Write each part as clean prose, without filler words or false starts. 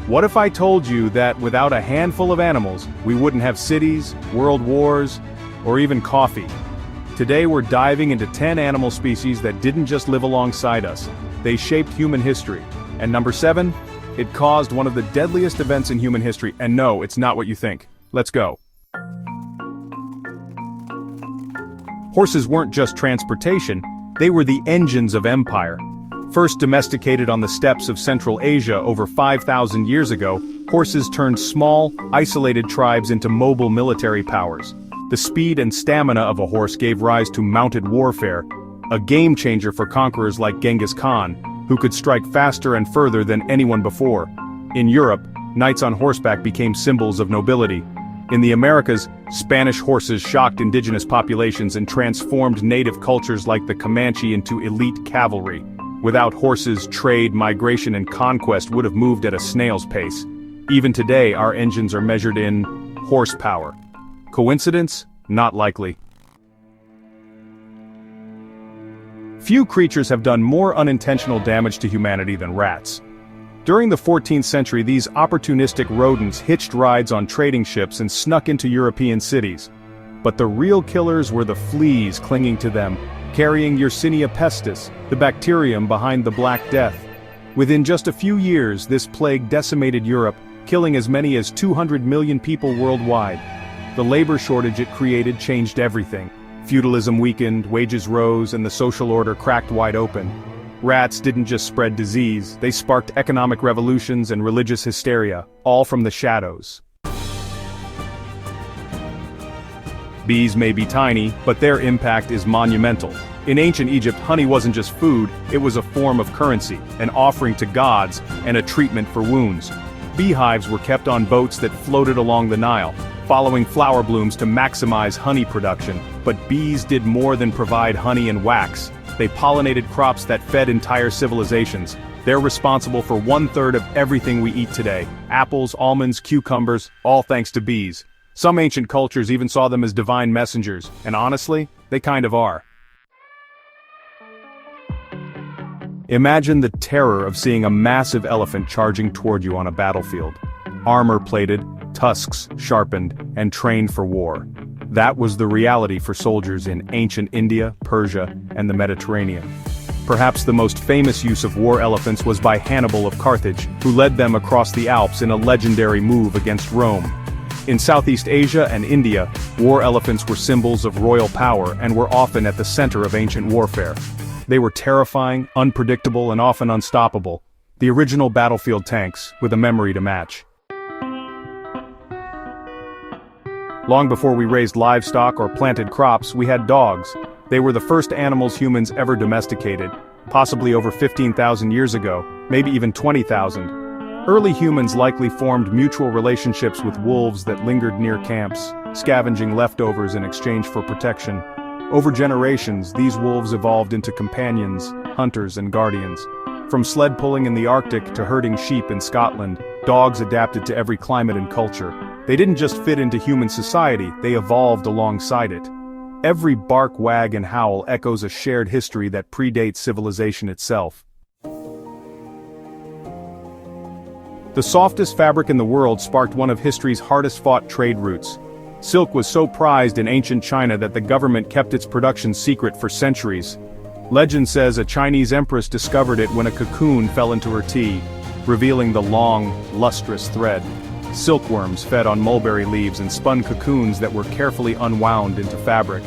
What if I told you that without a handful of animals, we wouldn't have cities, world wars, or even coffee? Today we're diving into 10 animal species that didn't just live alongside us, they shaped human history. And number 7, it caused one of the deadliest events in human history, and no, it's not what you think. Let's go. Horses weren't just transportation, they were the engines of empire. First domesticated on the steppes of Central Asia over 5,000 years ago, horses turned small, isolated tribes into mobile military powers. The speed and stamina of a horse gave rise to mounted warfare, a game-changer for conquerors like Genghis Khan, who could strike faster and further than anyone before. In Europe, knights on horseback became symbols of nobility. In the Americas, Spanish horses shocked indigenous populations and transformed native cultures like the Comanche into elite cavalry. Without horses, trade, migration, and conquest would have moved at a snail's pace. Even today, our engines are measured in horsepower. Coincidence? Not likely. Few creatures have done more unintentional damage to humanity than rats. During the 14th century, these opportunistic rodents hitched rides on trading ships and snuck into European cities. But the real killers were the fleas clinging to them, carrying Yersinia pestis, the bacterium behind the Black Death. Within just a few years, this plague decimated Europe, killing as many as 200 million people worldwide. The labor shortage it created changed everything. Feudalism weakened, wages rose, and the social order cracked wide open. Rats didn't just spread disease, they sparked economic revolutions and religious hysteria, all from the shadows. Bees may be tiny, but their impact is monumental. In ancient Egypt, honey wasn't just food, it was a form of currency, an offering to gods, and a treatment for wounds. Beehives were kept on boats that floated along the Nile, following flower blooms to maximize honey production. But bees did more than provide honey and wax. They pollinated crops that fed entire civilizations. They're responsible for 1/3 of everything we eat today. Apples, almonds, cucumbers, all thanks to bees. Some ancient cultures even saw them as divine messengers, and honestly, they kind of are. Imagine the terror of seeing a massive elephant charging toward you on a battlefield. Armor-plated, tusks sharpened, and trained for war. That was the reality for soldiers in ancient India, Persia, and the Mediterranean. Perhaps the most famous use of war elephants was by Hannibal of Carthage, who led them across the Alps in a legendary move against Rome. In Southeast Asia and India, war elephants were symbols of royal power and were often at the center of ancient warfare. They were terrifying, unpredictable, and often unstoppable. The original battlefield tanks, with a memory to match. Long before we raised livestock or planted crops, we had dogs. They were the first animals humans ever domesticated, possibly over 15,000 years ago, maybe even 20,000. Early humans likely formed mutual relationships with wolves that lingered near camps, scavenging leftovers in exchange for protection. Over generations, these wolves evolved into companions, hunters, and guardians. From sled pulling in the Arctic to herding sheep in Scotland, dogs adapted to every climate and culture. They didn't just fit into human society, they evolved alongside it. Every bark, wag, and howl echoes a shared history that predates civilization itself. The softest fabric in the world sparked one of history's hardest-fought trade routes. Silk was so prized in ancient China that the government kept its production secret for centuries. Legend says a Chinese empress discovered it when a cocoon fell into her tea, revealing the long, lustrous thread. Silkworms fed on mulberry leaves and spun cocoons that were carefully unwound into fabric.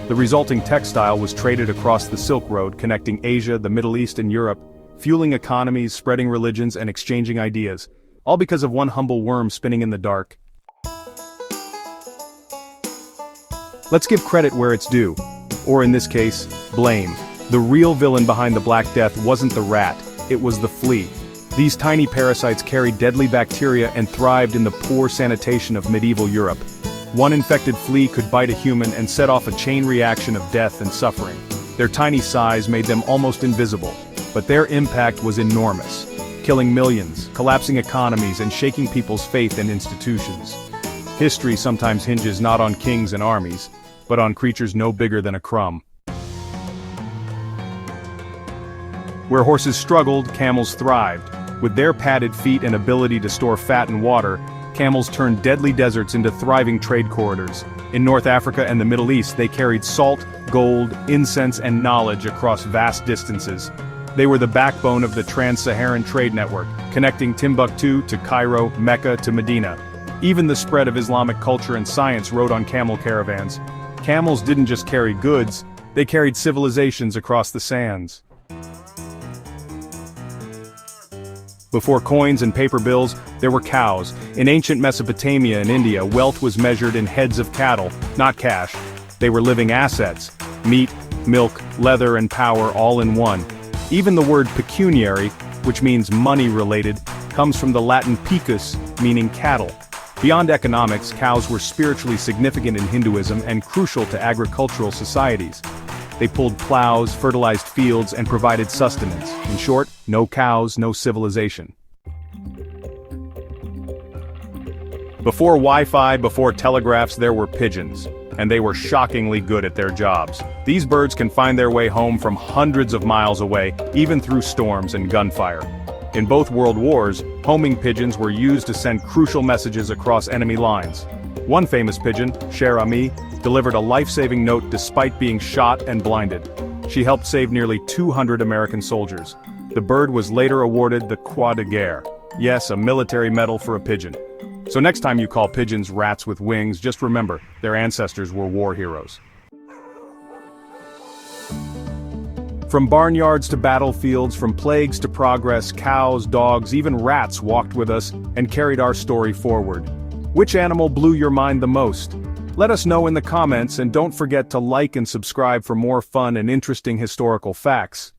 The resulting textile was traded across the Silk Road, connecting Asia, the Middle East, and Europe, fueling economies, spreading religions, and exchanging ideas, all because of one humble worm spinning in the dark. Let's give credit where it's due, or in this case, blame. The real villain behind the Black Death wasn't the rat, it was the flea. These tiny parasites carried deadly bacteria and thrived in the poor sanitation of medieval Europe. One infected flea could bite a human and set off a chain reaction of death and suffering. Their tiny size made them almost invisible, but their impact was enormous, killing millions, collapsing economies, and shaking people's faith in institutions. History sometimes hinges not on kings and armies, but on creatures no bigger than a crumb. Where horses struggled, camels thrived. With their padded feet and ability to store fat and water, camels turned deadly deserts into thriving trade corridors. In North Africa and the Middle East, they carried salt, gold, incense, and knowledge across vast distances. They were the backbone of the Trans-Saharan trade network, connecting Timbuktu to Cairo, Mecca to Medina. Even the spread of Islamic culture and science rode on camel caravans. Camels didn't just carry goods, they carried civilizations across the sands. Before coins and paper bills, there were cows. In ancient Mesopotamia and India, wealth was measured in heads of cattle, not cash. They were living assets. Meat, milk, leather, and power all in one. Even the word pecuniary, which means money-related, comes from the Latin pecus, meaning cattle. Beyond economics, cows were spiritually significant in Hinduism and crucial to agricultural societies. They pulled plows, fertilized fields, and provided sustenance. In short, no cows, no civilization. Before Wi-Fi, before telegraphs, there were pigeons. And they were shockingly good at their jobs. These birds can find their way home from hundreds of miles away, even through storms and gunfire. In both world wars, homing pigeons were used to send crucial messages across enemy lines. One famous pigeon, Cher Ami, delivered a life-saving note despite being shot and blinded. She helped save nearly 200 American soldiers. The bird was later awarded the Croix de Guerre. Yes, a military medal for a pigeon. So next time you call pigeons rats with wings, just remember, their ancestors were war heroes. From barnyards to battlefields, from plagues to progress, cows, dogs, even rats walked with us and carried our story forward. Which animal blew your mind the most? Let us know in the comments, and don't forget to like and subscribe for more fun and interesting historical facts.